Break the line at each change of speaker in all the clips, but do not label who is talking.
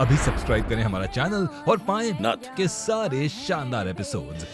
अभी सब्सक्राइब करें हमारा चैनल और पाएं
नाथ
के सारे शानदार एपिसोड्स।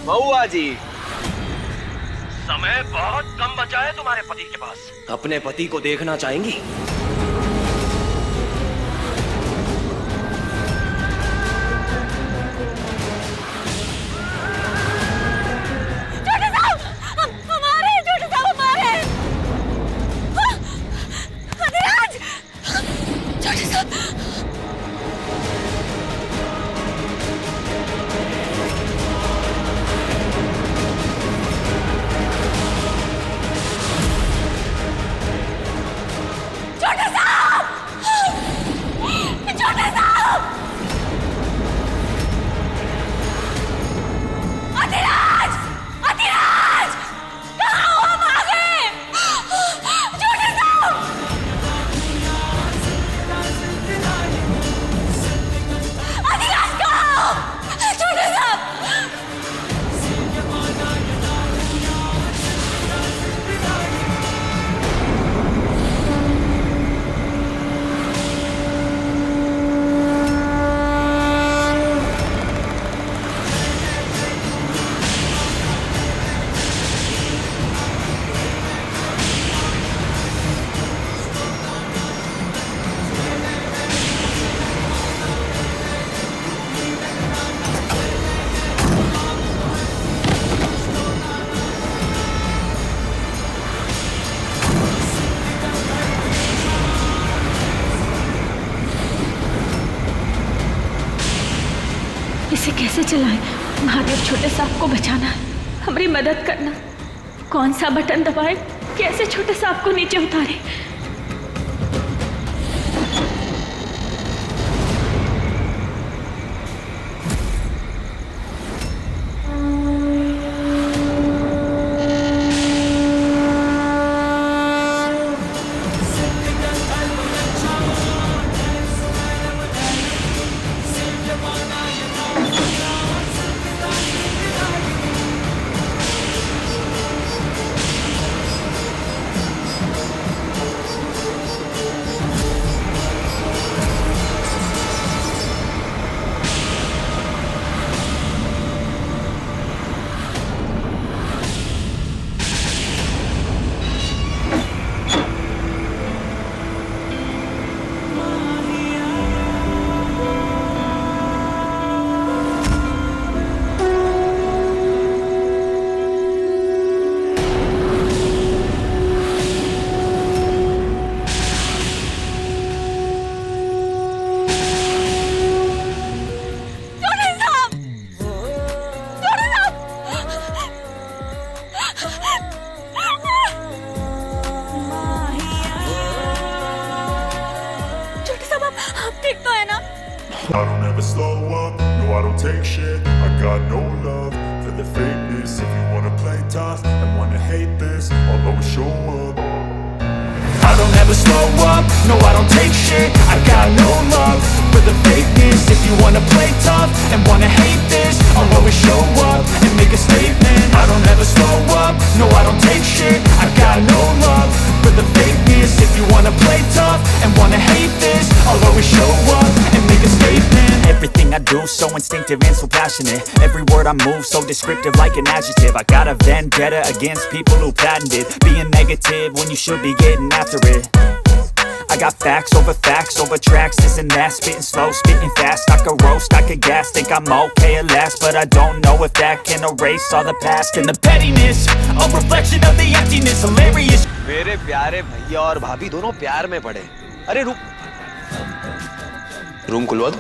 बउआ जी,
समय बहुत कम बचा है तुम्हारे पति के पास।
अपने पति को देखना चाहेंगी?
इसे कैसे चलाएं? महादेव, छोटे सांप को बचाना है, हमारी मदद करना। कौन सा बटन दबाएं? कैसे छोटे सांप को नीचे उतारें?
I don't ever slow up, no I don't take shit. I got no love for the fakeness. If you wanna play tough and wanna hate this, I'll always show up. I don't ever slow up, no I don't take shit. I got no love for the fakeness. If you wanna play tough and wanna hate this, I'll always show up and make a statement. I don't ever slow up, no I don't take shit. I got no love for the fakeness. If you wanna play tough and wanna hate this, I'll always show up and make a statement.
Everything I do so instinctive and so passionate. Every word I move so descriptive like an adjective. I got a vendetta against people who patented being negative when you should be getting after it. I got facts over tracks, this and that. Spitting slow, spitting fast. I could roast, I could gas. Think I'm okay at last, but I don't know if that can erase all the past. And the pettiness, a reflection of the emptiness. Hilarious.
मेरे प्यारे भैया और भाभी दोनों प्यार में पड़े। अरे रूम खुलवा दो।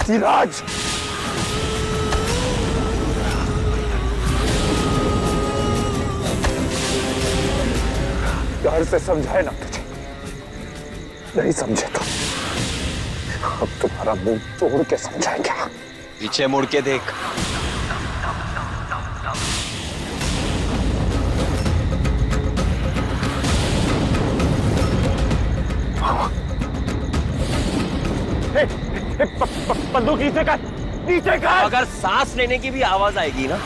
धीराज, प्यार से समझाए ना तुझे, नहीं समझे तो अब तुम्हारा मुंह तोड़ के समझाएंगे।
पीछे मुड़ के देख।
बंदूक नीचे कर, नीचे कर।
अगर सांस लेने की भी आवाज आएगी ना,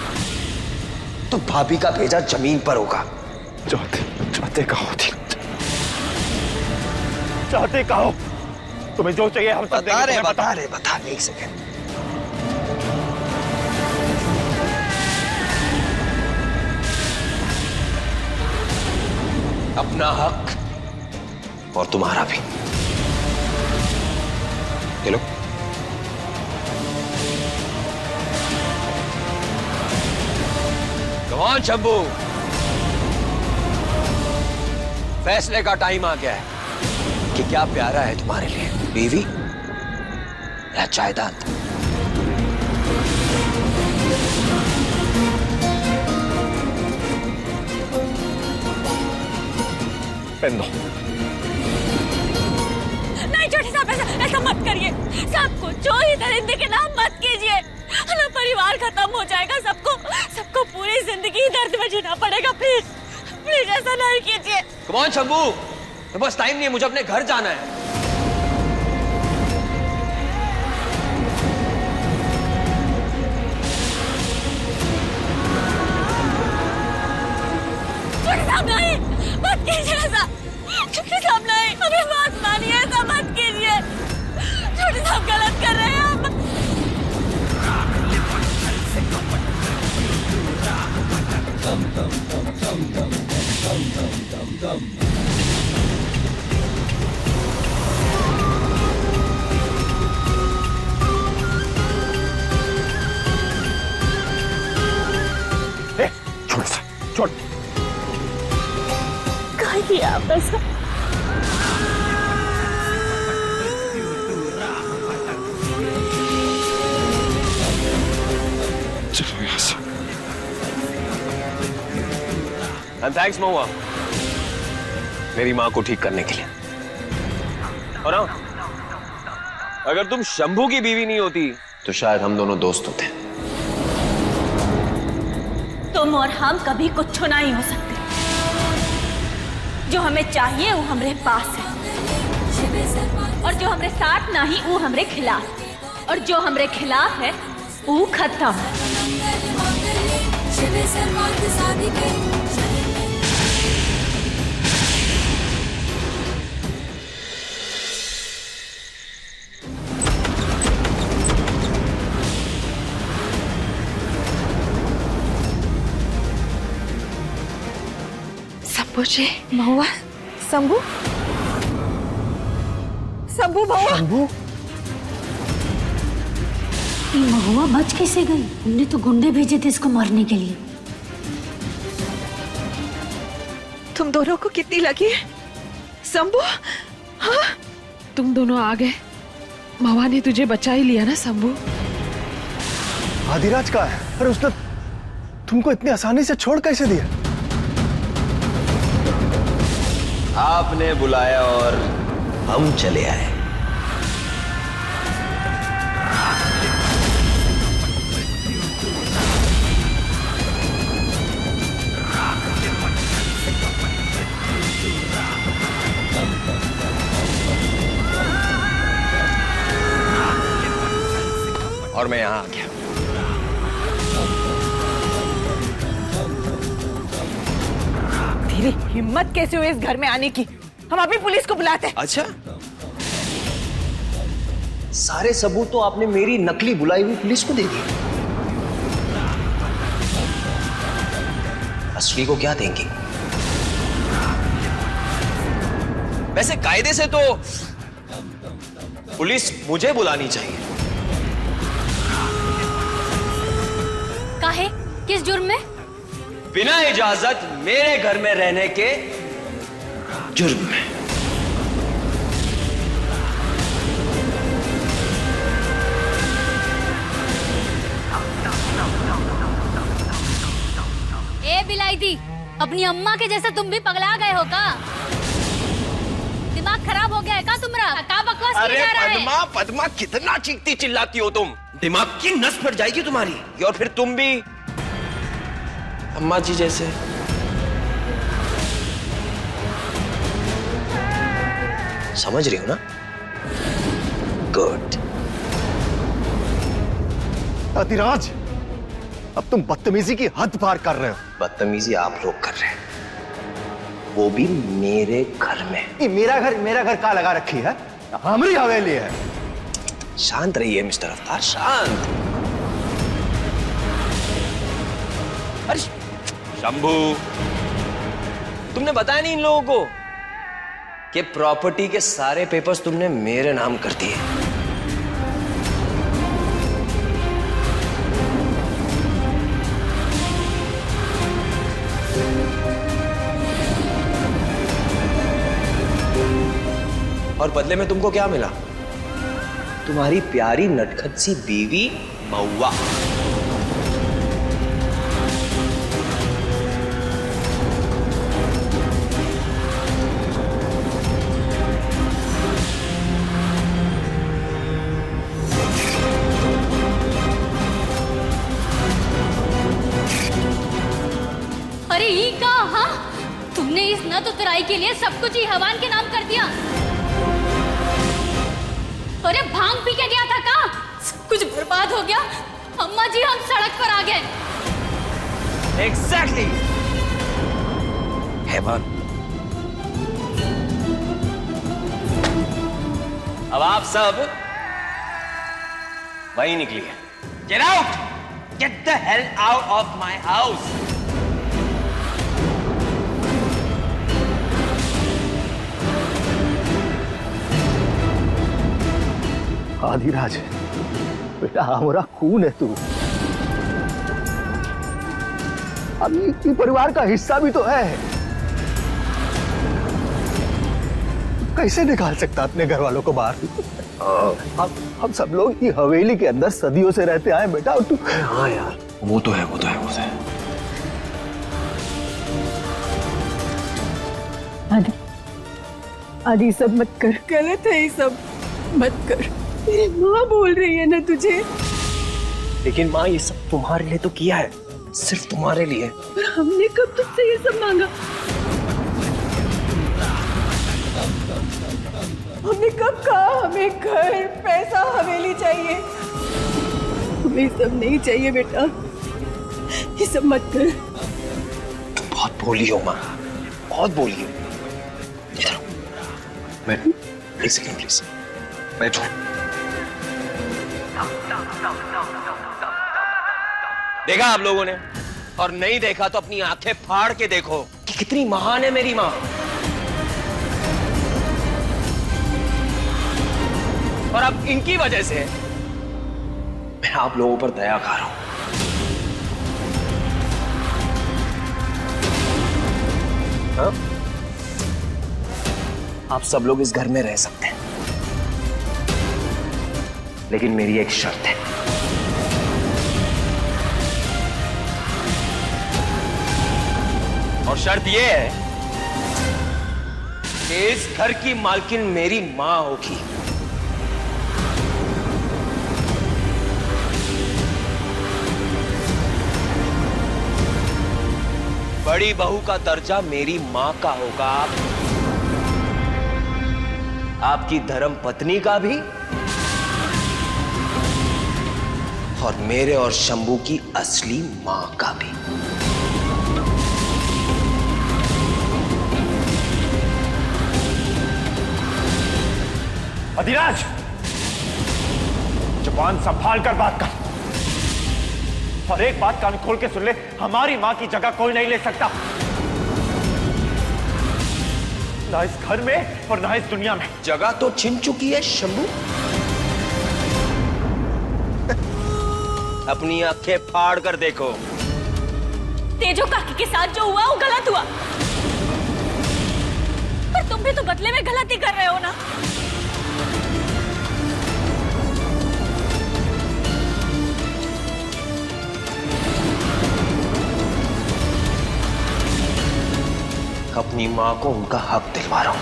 तो भाभी का भेजा जमीन पर होगा।
चाहते कहो धीरज, चाहते कहो। तुम्हें जो चाहिए हम सब देंगे।
बता एक सेकंड। अपना हक और तुम्हारा भी। ये लो। Come on, शंभू, फैसले का टाइम आ गया है कि क्या प्यारा है तुम्हारे लिए, बीवी या जायदाद।
पेन दो।
नहीं छोटे साहब, ऐसा मत करिए। सबको चोरी दरिंदे के नाम मत कीजिए। हमारा परिवार खत्म हो जाएगा। सबको पूरी जिंदगी दर्द में जीना पड़ेगा। प्लीज प्लीज ऐसा नहीं कीजिए।
Come on, शंभू, बस टाइम नहीं है, मुझे अपने घर जाना है।
छोटे साहब नहीं, मत कीजिए ऐसा। छोटे साहब नहीं, हमें बात मानिए, ऐसा मत कीजिए। छोटे साहब गलत कर रहे हैं आप।
छोड़।
कहा किया आप ऐसा?
चलो यहाँ से।
And thanks महुआ, मेरी माँ को ठीक करने के लिए। और हाँ, अगर तुम शंभू की बीवी नहीं होती तो शायद हम दोनों दोस्त होते।
तुम और हम कभी कुछ नहीं हो सकते। जो हमें चाहिए वो हमारे पास है, और जो हमारे साथ नहीं वो हमारे खिलाफ, और जो हमारे खिलाफ है वो खत्म। शंभू जी, महुआ, शंभू, महुआ। महुआ बच कैसे गई? हमने तो गुंडे भेजे थे इसको मारने के लिए।
तुम दोनों को कितनी लगी है शंभू? हाँ, तुम दोनों आ गए। महुआ ने तुझे बचा ही लिया ना शंभू?
आदिराज का है। अरे उसने
तुमको इतनी आसानी से छोड़ कैसे दिया?
आपने बुलाया और हम चले आए। और मैं यहां आ गया।
तेरी हिम्मत कैसे हुई इस घर में आने की? हम अभी पुलिस को बुलाते हैं।
अच्छा, सारे सबूत तो आपने मेरी नकली बुलाई हुई पुलिस को दे दिए। असली को क्या देंगे? वैसे कायदे से तो पुलिस मुझे बुलानी चाहिए।
काहे? किस जुर्म में?
बिना इजाजत मेरे घर में रहने के जुर्म में।
ए बिलाईती, अपनी अम्मा के जैसे तुम भी पगला गए हो का? दिमाग खराब हो गया है का तुम्हारा? क्या बकवास की जा रहा है?
पद्मा, पद्मा कितना चीखती चिल्लाती हो तुम? दिमाग की नस फट जाएगी तुम्हारी। और फिर तुम भी अम्मा जी जैसे। समझ रही हो ना? गुड।
अतिराज, अब तुम बदतमीजी की हद पार कर रहे हो।
बदतमीजी आप लोग कर रहे हैं, वो भी मेरे घर में।
ये मेरा घर का लगा रखी है? हमारी हवेली है।
शांत रहिए मिस्टर अवतार, शांत। अरे शंभू, तुमने बताया नहीं इन लोगों को कि प्रॉपर्टी के सारे पेपर्स तुमने मेरे नाम कर दिए। और बदले में तुमको क्या मिला? तुम्हारी प्यारी नटखट सी बीवी महुआ।
अरे ये का? हाँ, तुमने इस न तो तुराई के लिए सब कुछ ही हवान के नाम कर दिया। अरे भांग पी के गया था का? सब कुछ बर्बाद हो गया। अम्मा जी, हम सड़क पर आ गए।
एग्जैक्टली। हैवान। अब आप सब वहीं निकलिए। Get out! Get the hell out of my house!
Adiraj, बेटा हमारा खून है तू। अब ये परिवार का हिस्सा भी तो है। कैसे निकाल सकता अपने घर वालों को बाहर? हम सब लोग ये हवेली के अंदर सदियों से रहते आए बेटा। और तू?
हाँ यार, वो तो है।
आदि, आदि सब मत कर, गलत है ये सब, मत कर। तेरी माँ बोल रही है ना तुझे।
लेकिन माँ, ये सब तुम्हारे लिए तो किया है, सिर्फ तुम्हारे लिए।
पर हमने कब तुझसे ये सब मांगा? हमने कब कहा हमें घर, पैसा, हवेली चाहिए? हमें सब नहीं चाहिए बेटा, ये सब मत कर।
तुम बहुत बोली हो माँ, बहुत बोली हो। इधर बैठो, एक सेकंड प्लीज, बैठो। देखा आप लोगों ने? और नहीं देखा तो अपनी आंखें फाड़ के देखो कि कितनी महान है मेरी माँ। और अब इनकी वजह से मैं आप लोगों पर दया कर रहा हूं। हाँ? आप सब लोग इस घर में रह सकते हैं, लेकिन मेरी एक शर्त है। और शर्त यह है कि इस घर की मालकिन मेरी मां होगी। बड़ी बहू का दर्जा मेरी मां का होगा, आपकी धर्म पत्नी का भी, और मेरे और शंभू की असली मां का भी।
अधिराज, जुबान संभाल कर बात कर, और एक बात कान खोल के सुन ले, हमारी मां की जगह कोई नहीं ले सकता, ना इस घर में और ना इस दुनिया में।
जगह तो छिन चुकी है शंभू। अपनी आंखें फाड़ कर देखो।
तेजो काकी के साथ जो हुआ वो गलत हुआ, पर तुम भी तो बदले में गलती कर रहे हो ना।
अपनी मां को उनका हक दिलवा रहा हूं।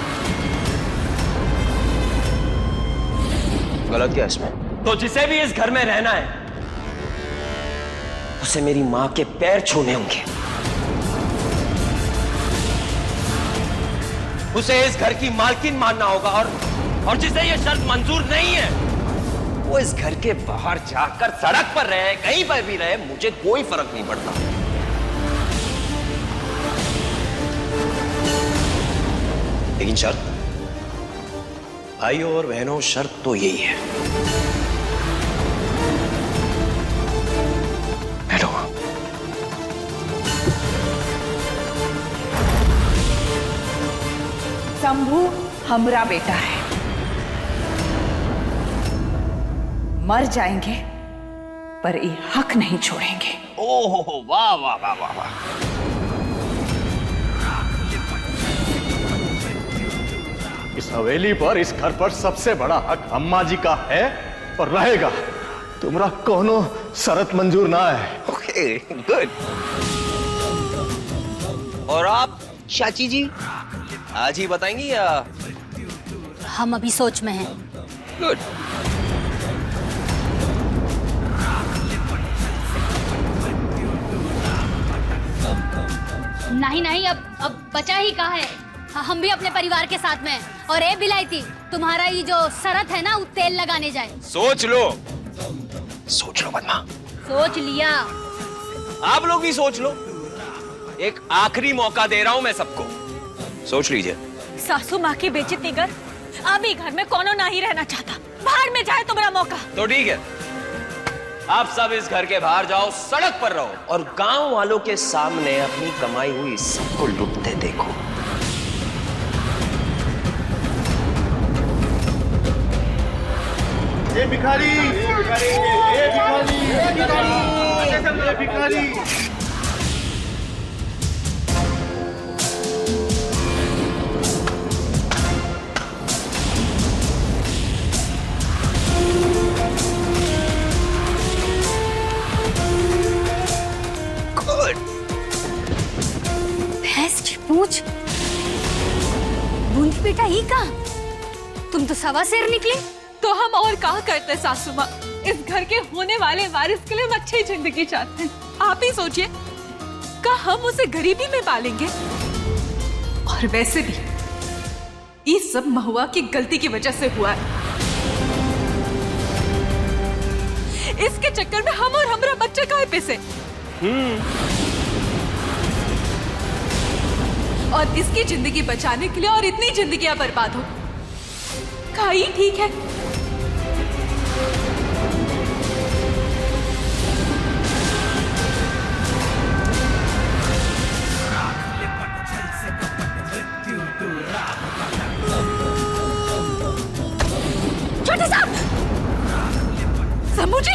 गलत क्या इसमें? तो जिसे भी इस घर में रहना है उसे मेरी मां के पैर छूने होंगे, उसे इस घर की मालकिन मानना होगा, और जिसे यह शर्त मंजूर नहीं है वो इस घर के बाहर जाकर सड़क पर रहे, कहीं पर भी रहे, मुझे कोई फर्क नहीं पड़ता। लेकिन शर्त, भाइयों और बहनों, शर्त तो यही है। बैठो।
शंभू हमरा बेटा है, मर जाएंगे पर ये हक नहीं छोड़ेंगे।
ओहो, वाह वाह वाह वाह वाह।
इस हवेली पर, इस घर पर सबसे बड़ा हक अम्मा जी का है और रहेगा।
तुमरा कोनो शरत मंजूर ना है।
Okay, good. और आप चाची जी आज ही बताएंगी या?
हम अभी सोच में हैं।
गुड।
नहीं नहीं, अब बचा ही कहा है, हम भी अपने परिवार के साथ में हैं। और ए बिलायती, तुम्हारा ये जो शरत है ना, वो तेल लगाने जाए।
सोच लो, सोच लो बदमा।
सोच लिया।
आप लोग भी सोच लो, एक आखिरी मौका दे रहा हूं मैं सबको, सोच लीजिए।
सासू माँ की बेइज्जती कर, अभी घर में कोनो नहीं रहना चाहता, बाहर में जाए तुम्हारा मौका।
तो ठीक है, आप सब इस घर के बाहर जाओ, सड़क पर रहो, और गांव वालों के सामने अपनी कमाई हुई सबको लुटते देखो।
ये भिखारी, ये भिखारी, ये भिखारी, ये भिखारी, ये भिखारी।
भैंस की पूंछ, बूंदी बेटा ही कहा, तुम तो सवा शेर निकले।
तो हम और कहा करते सासू माँ, इस घर के होने वाले वारिस के लिए हम अच्छी जिंदगी चाहते हैं। आप ही सोचिए, क्या हम उसे गरीबी में पालेंगे? और वैसे भी ये सब महुआ की गलती की वजह से हुआ है। इसके चक्कर में हम और हमारा बच्चा काहे पैसे, और इसकी जिंदगी बचाने के लिए और इतनी जिंदगियां बर्बाद हो, का ही ठीक है?
छोटे साहब, शंभू जी,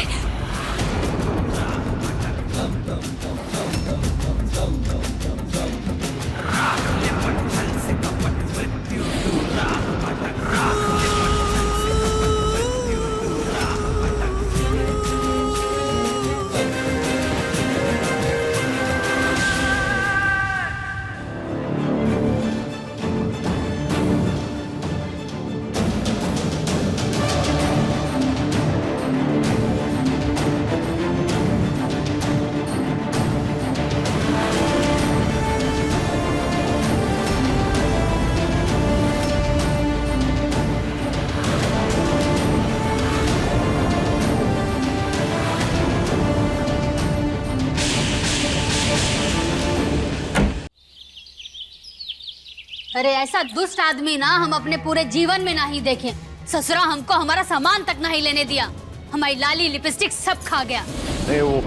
अरे ऐसा दुष्ट आदमी ना हम अपने पूरे जीवन में नहीं देखे। ससुरा हमको हमारा सामान तक नहीं लेने दिया, हमारी लाली लिपस्टिक सब खा गया।
नहीं, वो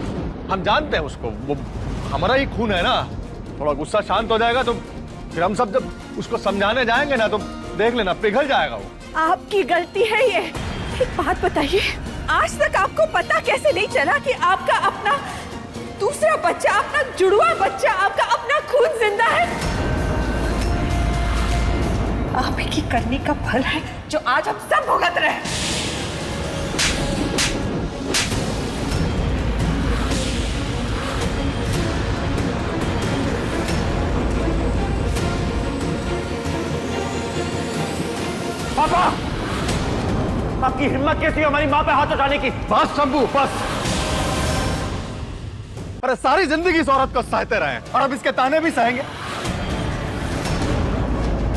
हम जानते हैं उसको, वो हमारा ही खून है ना। थोड़ा गुस्सा शांत हो जाएगा तो फिर हम सब जब उसको समझाने जाएंगे ना तो देख लेना पिघल जाएगा वो।
आपकी गलती है ये। एक बात बताइए, आज तक आपको पता कैसे नहीं चला कि आपका अपना दूसरा बच्चा, अपना जुड़वा बच्चा, आपका अपना खून जिंदा है? आप की करने का फल है जो आज हम सब भुगत रहे हैं।
पापा, आपकी हिम्मत कैसी है हमारी माँ पे हाथ उठाने की?
बस शंभू बस। अरे सारी जिंदगी इस औरत को सहते रहे और अब इसके ताने भी सहेंगे।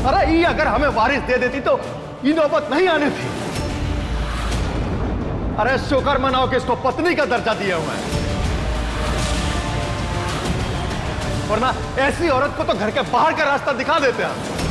अरे ये अगर हमें वारिस दे देती तो ये नौबत नहीं आनी थी। अरे शुक्र मनाओ कि इसको पत्नी का दर्जा दिया हुआ है, वरना ऐसी औरत को तो घर के बाहर का रास्ता दिखा देते हैं।